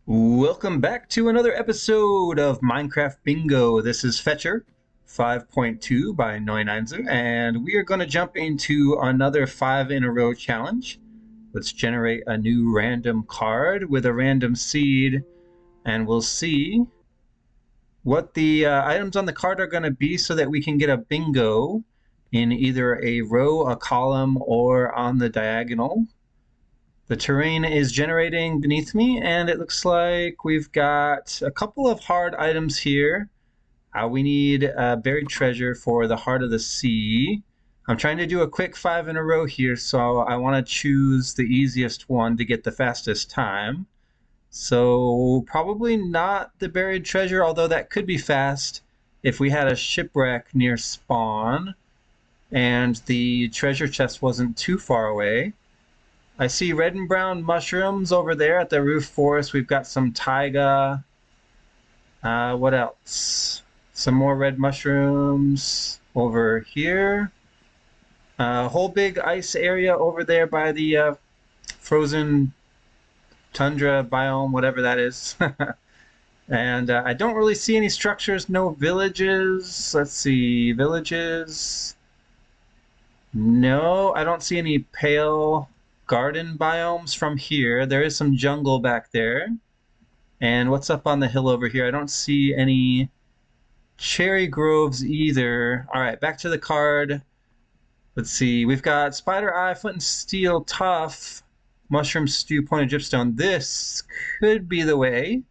Welcome back to another episode of Minecraft Bingo. This is Fetchr 5.2 by Neuneinzer, and we are going to jump into another 5 in a row challenge. Let's generate a new random card with a random seed, and we'll see what the items on the card are going to be so that we can get a bingo in either a row, a column, or on the diagonal. The terrain is generating beneath me, and it looks like we've got a couple of hard items here. We need buried treasure for the heart of the sea. I'm trying to do a quick 5 in a row here, so I want to choose the easiest one to get the fastest time. So probably not the buried treasure, although that could be fast if we had a shipwreck near spawn and the treasure chest wasn't too far away. I see red and brown mushrooms over there at the roof forest. We've got some taiga. What else? Some more red mushrooms over here. A whole big ice area over there by the frozen tundra biome, whatever that is. And I don't really see any structures, no villages. Let's see, villages. No, I don't see any pale garden biomes from here. There is some jungle back there. And what's up on the hill over here? I don't see any cherry groves either. All right, back to the card. Let's see. We've got spider eye, flint and steel, tough, mushroom stew, pointed dripstone. This could be the way.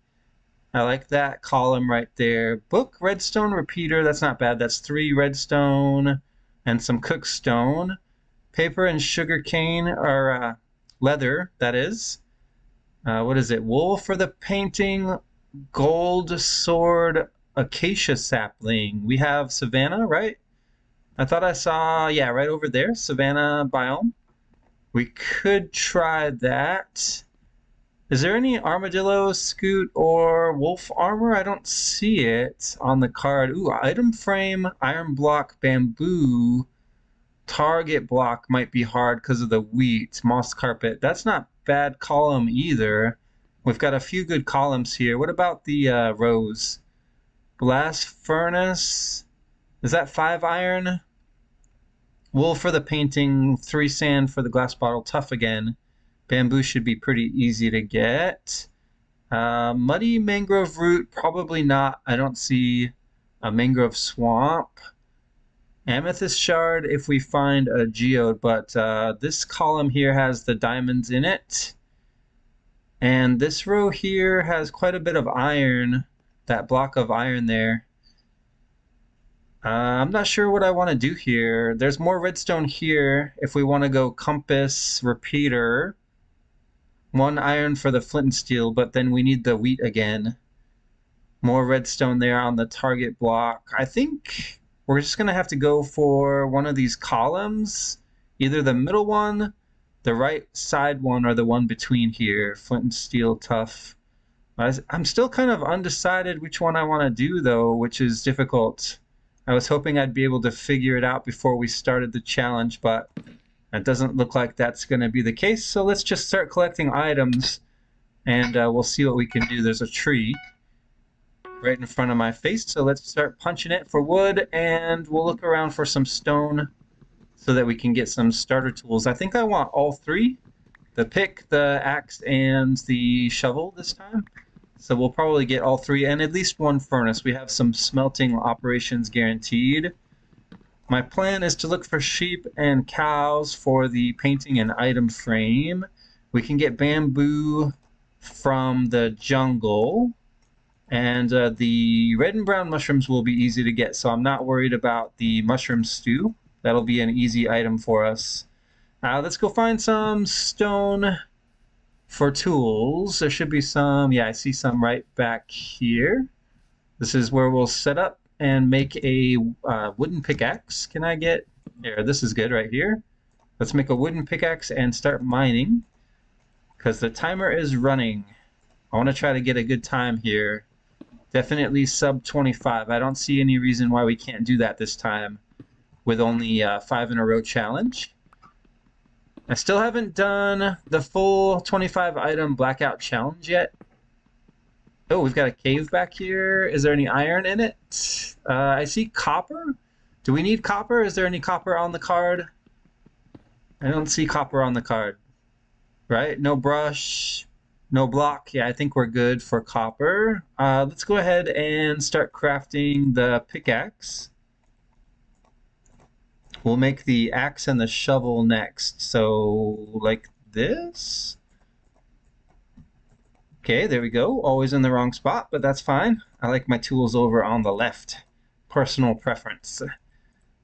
I like that column right there. Book, redstone, repeater. That's not bad. That's 3 redstone and some cookstone. Paper and sugar cane, or leather, that is. What is it? Wool for the painting, gold sword, acacia sapling. We have savanna, right? I thought I saw, yeah, right over there, savanna biome. We could try that. Is there any armadillo, scoot, or wolf armor? I don't see it on the card. Ooh, item frame, iron block, bamboo. Target block might be hard because of the wheat. Moss carpet. That's not bad column either. We've got a few good columns here. What about the rows? Blast furnace. Is that 5 iron? Wool for the painting. 3 sand for the glass bottle. Tough again. Bamboo should be pretty easy to get. Muddy mangrove root. Probably not. I don't see a mangrove swamp. Amethyst shard if we find a geode, but this column here has the diamonds in it. And this row here has quite a bit of iron, that block of iron there. I'm not sure what I want to do here. There's more redstone here if we want to go compass, repeater. 1 iron for the flint and steel, but then we need the wheat again. More redstone there on the target block. I think we're just going to have to go for one of these columns, either the middle one, the right side one, or the one between here. Flint and steel, tough. I'm still kind of undecided which one I want to do, though, which is difficult. I was hoping I'd be able to figure it out before we started the challenge, but it doesn't look like that's going to be the case. So let's just start collecting items, and we'll see what we can do. There's a tree right in front of my face, so let's start punching it for wood, and we'll look around for some stone so that we can get some starter tools. I think I want all 3, the pick, the axe, and the shovel this time. So we'll probably get all 3 and at least 1 furnace. We have some smelting operations guaranteed. My plan is to look for sheep and cows for the painting and item frame. We can get bamboo from the jungle. And the red and brown mushrooms will be easy to get, so I'm not worried about the mushroom stew. That'll be an easy item for us. Let's go find some stone for tools. There should be some. Yeah, I see some right back here. This is where we'll set up and make a wooden pickaxe. Can I get... There, this is good right here. Let's make a wooden pickaxe and start mining, because the timer is running. I want to try to get a good time here. Definitely sub 25. I don't see any reason why we can't do that this time with only a 5-in-a-row challenge. I still haven't done the full 25 item blackout challenge yet. Oh, we've got a cave back here. Is there any iron in it? I see copper. Do we need copper? Is there any copper on the card? I don't see copper on the card. Right? No brush, no block. Yeah, I think we're good for copper. Let's go ahead and start crafting the pickaxe. We'll make the axe and the shovel next. So, like this. Okay, there we go. Always in the wrong spot, but that's fine. I like my tools over on the left. Personal preference.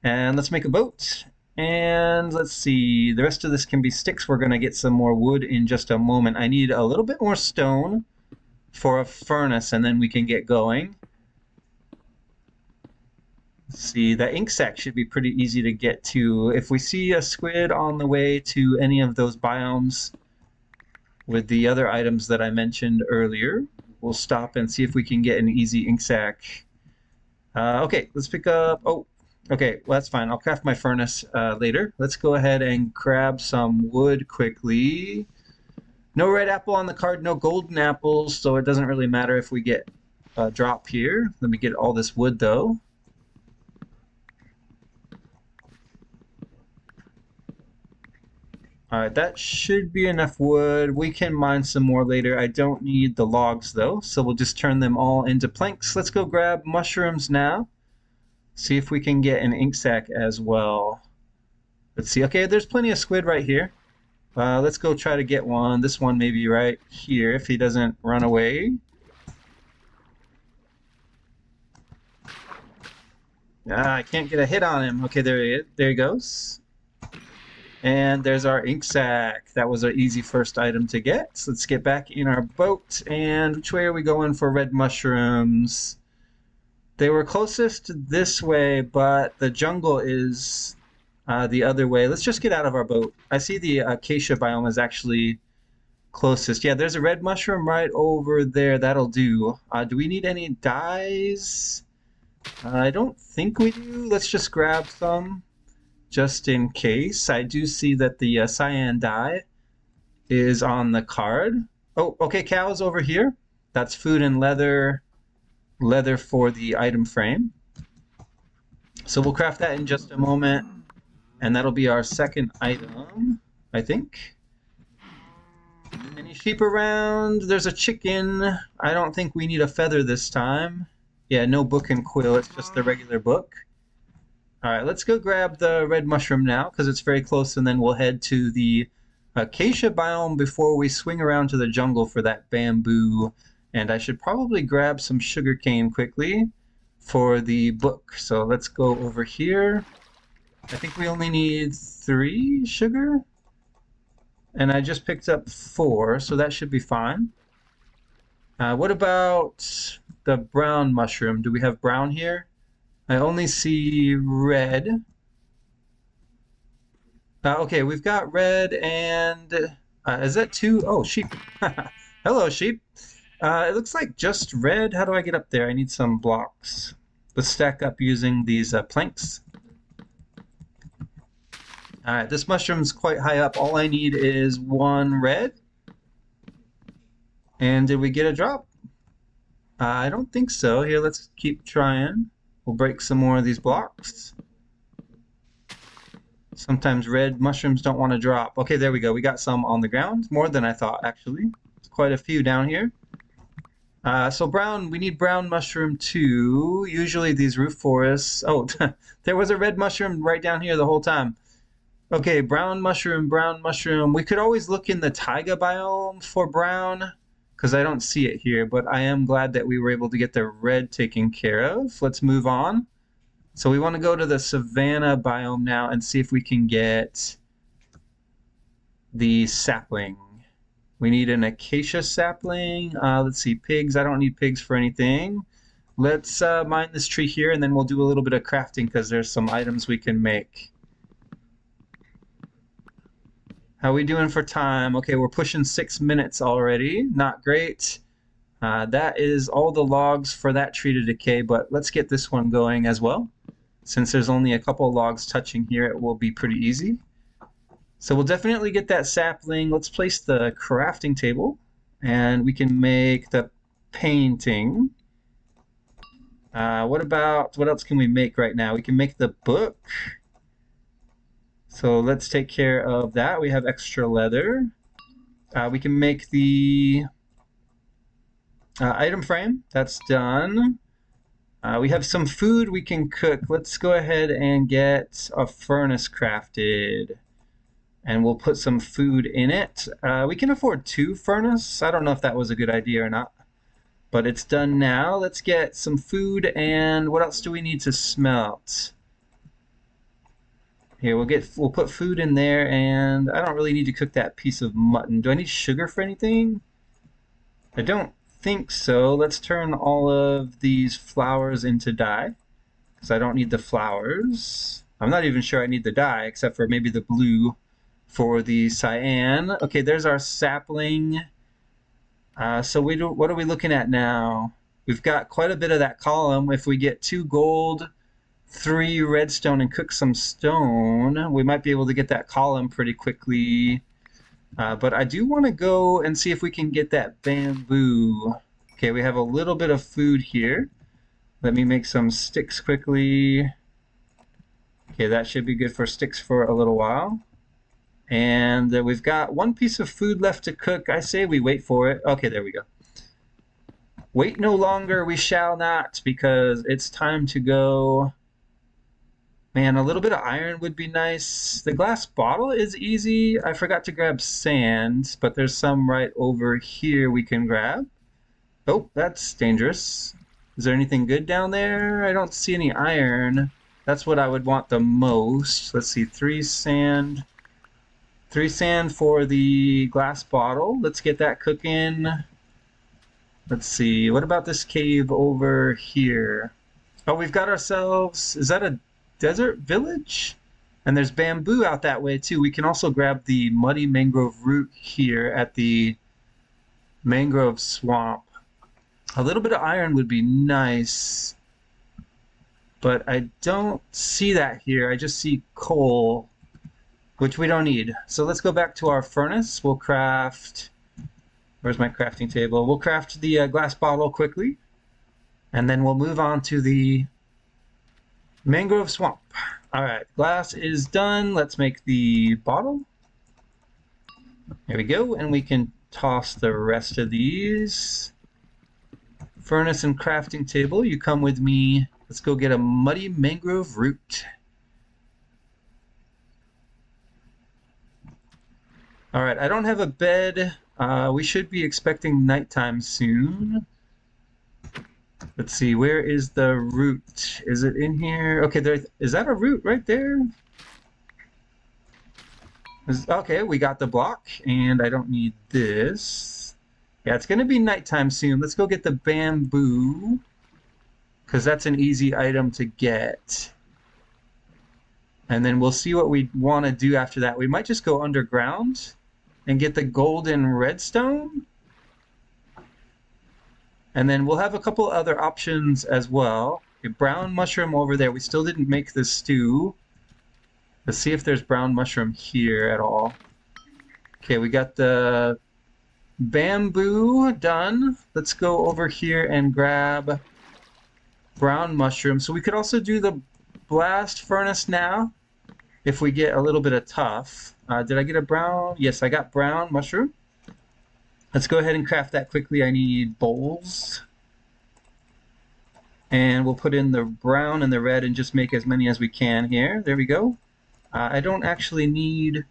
And let's make a boat. And let's see, the rest of this can be sticks. We're going to get some more wood in just a moment. I need a little bit more stone for a furnace, and then we can get going. Let's see, the ink sac should be pretty easy to get to. If we see a squid on the way to any of those biomes with the other items that I mentioned earlier, we'll stop and see if we can get an easy ink sac. Okay, let's pick up... Oh, okay, well, that's fine. I'll craft my furnace later. Let's go ahead and grab some wood quickly. No red apple on the card, no golden apples, so it doesn't really matter if we get a drop here. Let me get all this wood, though. All right, that should be enough wood. We can mine some more later. I don't need the logs, though, so we'll just turn them all into planks. Let's go grab mushrooms now. See if we can get an ink sac as well. Let's see. Okay, there's plenty of squid right here. Let's go try to get one. This one may be right here if he doesn't run away. I can't get a hit on him. Okay, there he goes. And there's our ink sac. That was our easy first item to get. So let's get back in our boat. And which way are we going for red mushrooms? They were closest this way, but the jungle is the other way. Let's just get out of our boat. I see the acacia biome is actually closest. Yeah, there's a red mushroom right over there. That'll do. Do we need any dyes? I don't think we do. Let's just grab some just in case. I do see that the cyan dye is on the card. Oh, okay, cows over here. That's food and leather. Leather for the item frame. So we'll craft that in just a moment. And that'll be our second item, I think. Any sheep around? There's a chicken. I don't think we need a feather this time. Yeah, no book and quill. It's just the regular book. All right, let's go grab the red mushroom now because it's very close, and then we'll head to the acacia biome before we swing around to the jungle for that bamboo. And I should probably grab some sugarcane quickly for the book. So let's go over here. I think we only need 3 sugar. And I just picked up 4, so that should be fine. What about the brown mushroom? Do we have brown here? I only see red. Okay, we've got red and... is that 2? Oh, sheep. Hello, sheep. It looks like just red. How do I get up there? I need some blocks. Let's stack up using these planks. Alright, this mushroom's quite high up. All I need is 1 red. And did we get a drop? I don't think so. Here, let's keep trying. We'll break some more of these blocks. Sometimes red mushrooms don't want to drop. Okay, there we go. We got some on the ground. More than I thought, actually. There's quite a few down here. So brown, we need brown mushroom too. Usually these roof forests... Oh, there was a red mushroom right down here the whole time. Okay, brown mushroom, brown mushroom. We could always look in the taiga biome for brown, because I don't see it here, but I am glad that we were able to get the red taken care of. Let's move on. So we want to go to the savanna biome now and see if we can get the sapling. We need an acacia sapling. Let's see, pigs. I don't need pigs for anything. Let's mine this tree here, and then we'll do a little bit of crafting because there's some items we can make. How are we doing for time? Okay, we're pushing 6 minutes already. Not great. That is all the logs for that tree to decay, but let's get this one going as well. Since there's only a couple logs touching here, it will be pretty easy. So we'll definitely get that sapling. Let's place the crafting table, and we can make the painting. What else can we make right now? We can make the book. So let's take care of that. We have extra leather. We can make the item frame. That's done. We have some food we can cook. Let's go ahead and get a furnace crafted. And we'll put some food in it. We can afford 2 furnace. I don't know if that was a good idea or not. But it's done now. Let's get some food, and what else do we need to smelt? Here, we'll put food in there, and I don't really need to cook that piece of mutton. Do I need sugar for anything? I don't think so. Let's turn all of these flowers into dye, because I don't need the flowers. I'm not even sure I need the dye, except for maybe the blue for the cyan. Okay, there's our sapling. So what are we looking at now? We've got quite a bit of that column. If we get 2 gold, 3 redstone, and cook some stone, we might be able to get that column pretty quickly. But I do want to go and see if we can get that bamboo. Okay, we have a little bit of food here. Let me make some sticks quickly. Okay, that should be good for sticks for a little while. And we've got 1 piece of food left to cook. I say we wait for it. Okay, there we go. Wait no longer, we shall not, because it's time to go. Man, a little bit of iron would be nice. The glass bottle is easy. I forgot to grab sand, but there's some right over here we can grab. Oh, that's dangerous. Is there anything good down there? I don't see any iron. That's what I would want the most. Let's see, 3 sand. 3 sand for the glass bottle. Let's get that cooking. Let's see, what about this cave over here? Oh, we've got ourselves, is that a desert village? And there's bamboo out that way too. We can also grab the muddy mangrove root here at the mangrove swamp. A little bit of iron would be nice, but I don't see that here. I just see coal, which we don't need. So let's go back to our furnace. We'll craft, where's my crafting table? We'll craft the glass bottle quickly, and then we'll move on to the mangrove swamp. All right, glass is done. Let's make the bottle. There we go, and we can toss the rest of these. Furnace and crafting table, you come with me. Let's go get a muddy mangrove root. All right, I don't have a bed. We should be expecting nighttime soon. Let's see, where is the root? Is it in here? Okay, is that a root right there? Okay, we got the block, and I don't need this. Yeah, it's going to be nighttime soon. Let's go get the bamboo, because that's an easy item to get. And then we'll see what we want to do after that. We might just go underground and get the golden redstone. And then we'll have a couple other options as well. A brown mushroom over there. We still didn't make the stew. Let's see if there's brown mushroom here at all. Okay, we got the bamboo done. Let's go over here and grab brown mushroom. So we could also do the blast furnace now if we get a little bit of tough. Did I get a brown? Yes, I got brown mushroom. Let's go ahead and craft that quickly. I need bowls. And we'll put in the brown and the red and just make as many as we can here. There we go. I don't actually need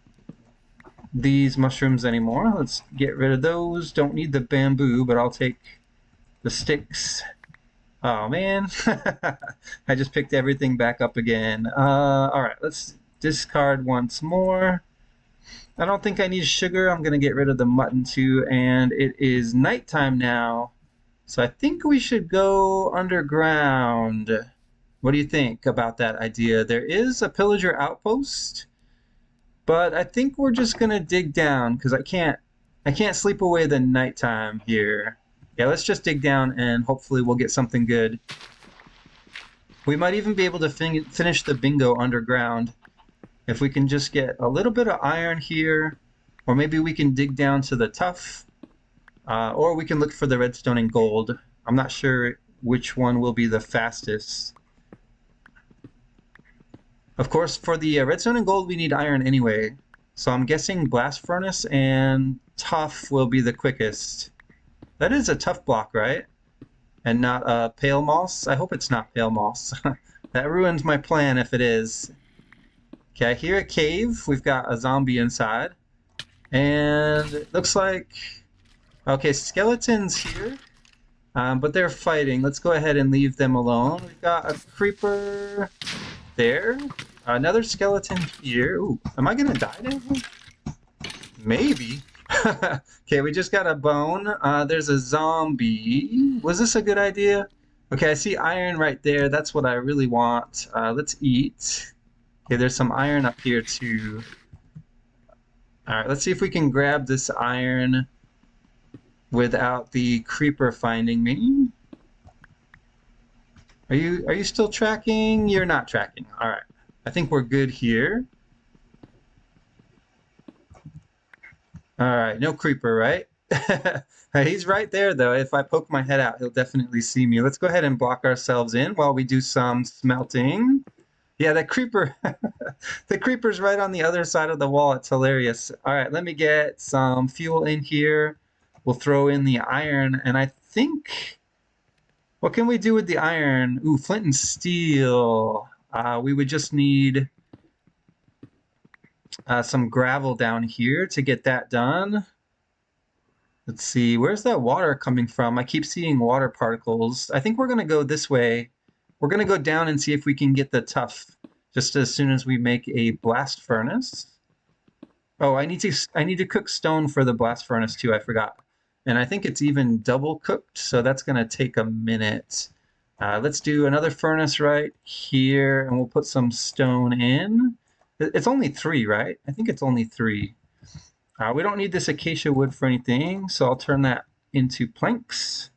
these mushrooms anymore. Let's get rid of those. Don't need the bamboo, but I'll take the sticks. Oh man, I just picked everything back up again. All right, let's discard once more. I don't think I need sugar. I'm gonna get rid of the mutton too, and it is nighttime now. So I think we should go underground. What do you think about that idea? There is a pillager outpost, but I think we're just gonna dig down because I can't sleep away the nighttime here. Yeah, let's just dig down and hopefully we'll get something good. We might even be able to finish the bingo underground if we can just get a little bit of iron here, or maybe we can dig down to the tough. Or we can look for the redstone and gold. I'm not sure which one will be the fastest. Of course, for the redstone and gold, we need iron anyway. So I'm guessing blast furnace and tough will be the quickest. That is a tough block, right? And not pale moss? I hope it's not pale moss. That ruins my plan if it is. Okay, I hear a cave. We've got a zombie inside. And it looks like... Okay, skeletons here. But they're fighting. Let's go ahead and leave them alone. We've got a creeper there. Another skeleton here. Ooh, am I gonna die now? Maybe. Okay, we just got a bone. There's a zombie. Was this a good idea? Okay, I see iron right there. That's what I really want. Let's eat. Okay, there's some iron up here too. Alright, let's see if we can grab this iron without the creeper finding me. Are you still tracking? You're not tracking. Alright. I think we're good here. Alright, no creeper, right? He's right there, though. If I poke my head out, he'll definitely see me. Let's go ahead and block ourselves in while we do some smelting. Yeah, that creeper. The creeper's right on the other side of the wall. It's hilarious. Alright, let me get some fuel in here. We'll throw in the iron, and I think... What can we do with the iron? Ooh, flint and steel. We would just need some gravel down here to get that done. Let's see, where's that water coming from? I keep seeing water particles. I think we're going to go this way. We're going to go down and see if we can get the tough just as soon as we make a blast furnace. Oh, I need to cook stone for the blast furnace too, I forgot. And I think it's even double cooked, so that's going to take a minute. Let's do another furnace right here, and we'll put some stone in. It's only 3, right? I think it's only 3. We don't need this acacia wood for anything, so I'll turn that into planks.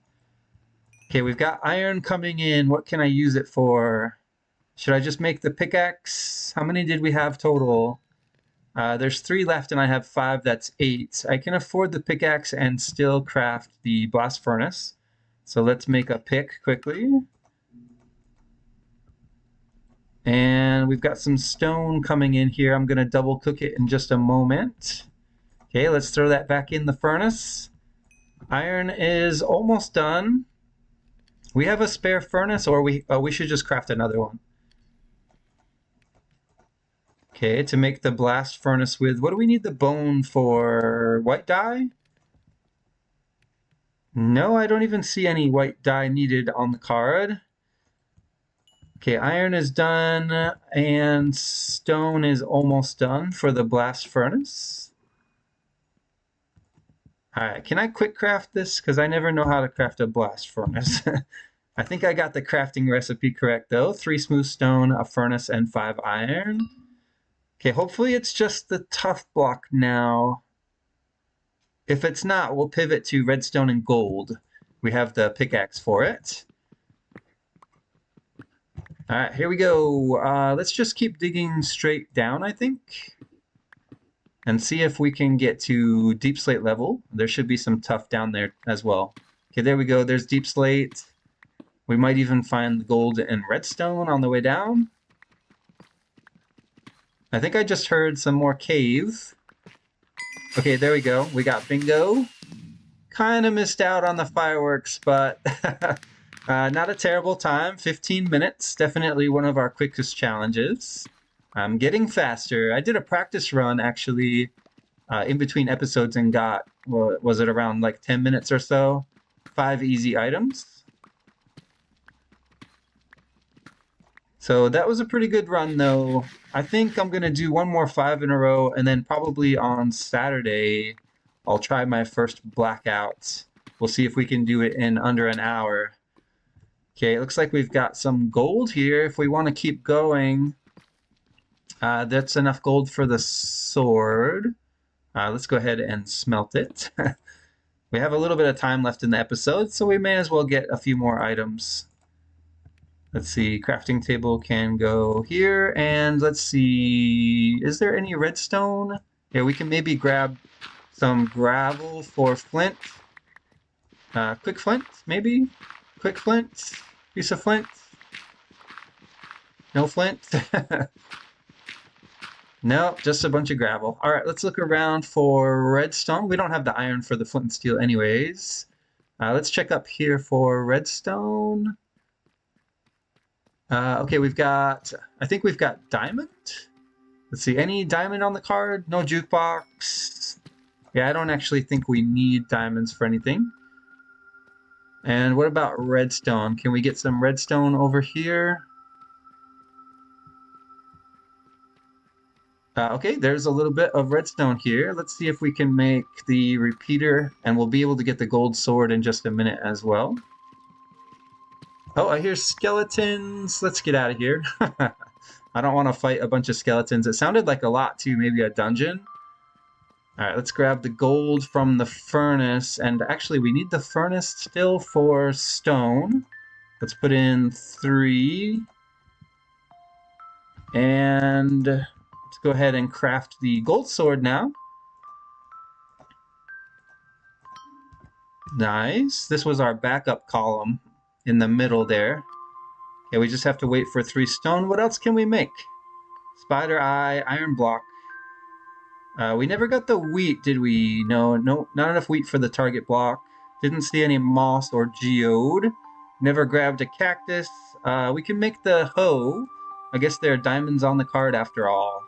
Okay, we've got iron coming in. What can I use it for? Should I just make the pickaxe? How many did we have total? There's 3 left and I have 5, that's 8. I can afford the pickaxe and still craft the blast furnace. So let's make a pick quickly. And we've got some stone coming in here. I'm going to double cook it in just a moment. Okay, let's throw that back in the furnace. Iron is almost done. We have a spare furnace, or we should just craft another one. Okay, to make the blast furnace with, what do we need the bone for? White dye? No, I don't even see any white dye needed on the card. Okay, iron is done, and stone is almost done for the blast furnace. Alright, can I quick craft this? Because I never know how to craft a blast furnace. I think I got the crafting recipe correct, though. 3 smooth stone, a furnace, and 5 iron. Okay, hopefully it's just the tough block now. If it's not, we'll pivot to redstone and gold. We have the pickaxe for it. Alright, here we go. Let's just keep digging straight down, I think. And see if we can get to deep slate level. There should be some tough down there as well. Okay, there we go. There's deep slate. We might even find gold and redstone on the way down. I think I just heard some more cave. Okay, there we go. We got bingo. Kind of missed out on the fireworks, but not a terrible time. 15 minutes. Definitely one of our quickest challenges. I'm getting faster. I did a practice run, actually, in between episodes and got, well, was it around like 10 minutes or so? 5 easy items. So that was a pretty good run, though. I think I'm going to do one more 5 in a row, and then probably on Saturday, I'll try my first blackout. We'll see if we can do it in under an hour. Okay, it looks like we've got some gold here. If we want to keep going, that's enough gold for the sword. Let's go ahead and smelt it. We have a little bit of time left in the episode, so we may as well get a few more items. Let's see, crafting table can go here, and let's see, is there any redstone? Yeah, we can maybe grab some gravel for flint. Quick flint, maybe? Quick flint? Piece of flint? No flint? No, just a bunch of gravel. All right, let's look around for redstone. We don't have the iron for the flint and steel anyways. Let's check up here for redstone. Okay, I think we've got diamond. Let's see, any diamond on the card? No jukebox. Yeah, I don't actually think we need diamonds for anything. And what about redstone? Can we get some redstone over here? Okay, there's a little bit of redstone here. Let's see if we can make the repeater, and we'll be able to get the gold sword in just a minute as well. Oh, I hear skeletons. Let's get out of here. I don't want to fight a bunch of skeletons. It sounded like a lot too, maybe a dungeon. All right, let's grab the gold from the furnace. And actually, we need the furnace still for stone. Let's put in 3. And let's go ahead and craft the gold sword now. Nice. This was our backup column in the middle there. Okay, we just have to wait for 3 stone. What else can we make? Spider eye, iron block. We never got the wheat, did we? No, not enough wheat for the target block. Didn't see any moss or geode. Never grabbed a cactus. We can make the hoe. I guess there are diamonds on the card after all.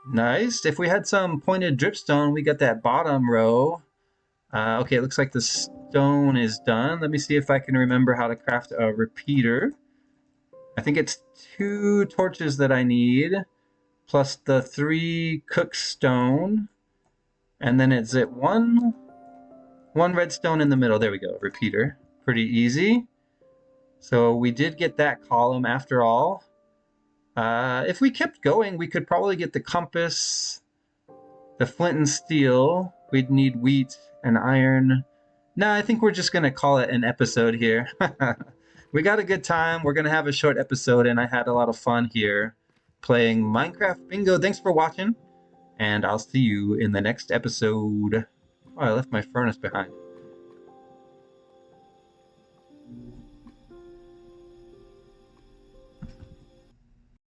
Nice. If we had some pointed dripstone, we got that bottom row. Okay, it looks like the stone is done. Let me see if I can remember how to craft a repeater. I think it's 2 torches that I need, plus the 3 cook stone. And then is it one redstone in the middle. There we go, repeater. Pretty easy. So we did get that column after all. If we kept going, we could probably get the compass, the flint and steel. We'd need wheat and iron. No, I think we're just going to call it an episode here. We got a good time. We're going to have a short episode, and I had a lot of fun here playing Minecraft Bingo. Thanks for watching, and I'll see you in the next episode. Oh, I left my furnace behind.